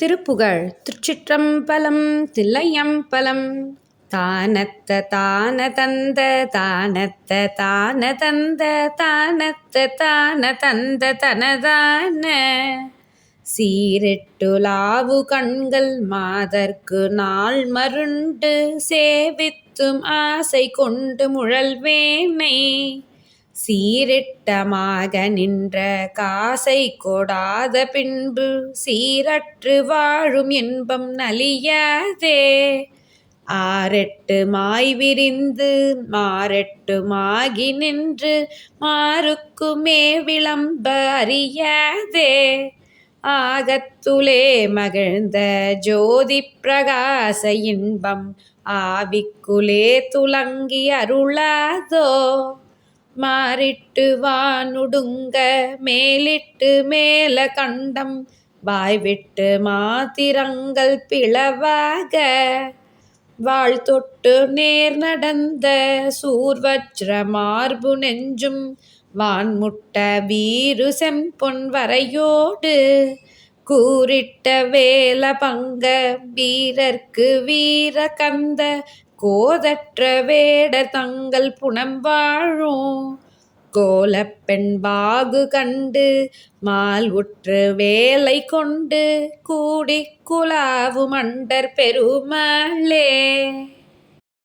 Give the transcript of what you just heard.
திருப்புகழ். திருச்சிற்றம்பலம். தில்லையம்பலம். தானத்த தான தந்த தானத்த தான தந்த தானத்த தான தந்த தனதான சீரிட்டுலாவு கண்கள் மாதர்க்கு நாள் மருண்டு சேவித்தும் ஆசை கொண்டு முழல்வேனை சீரிட்டமாக நின்ற காசை கொடாத பின்பு சீரற்று வாழும் இன்பம் நலியாதே ஆரெட்டு மாய் விரிந்து மாரெட்டுமாகி நின்று மாருக்குமே விளம்ப அறியாதே ஆகத்துலே மகிழ்ந்த ஜோதி பிரகாச இன்பம் ஆவிக்குலே துலங்கி அருளாதோ மாறிட்டு வானுடுங்க மேலிட்டு மேல கண்டம் வாய்விட்டு மாத்திரங்கள் பிளவாக வாழ்த்தொட்டு நேர் நடந்த சூர்வஜ்ர மார்பு நெஞ்சும் வான்முட்ட வீறு செம்பொன் வரையோடு கூறிட்ட வேல பங்க வீரர்க்கு வீர கந்த கோதற்ற வேடர் தங்கள் புனம் வாழும் கோலப்பெண் பாகு கண்டு மால் உற்று வேலை கொண்டு கூடி குலாவு மண்டர் பெருமாளே.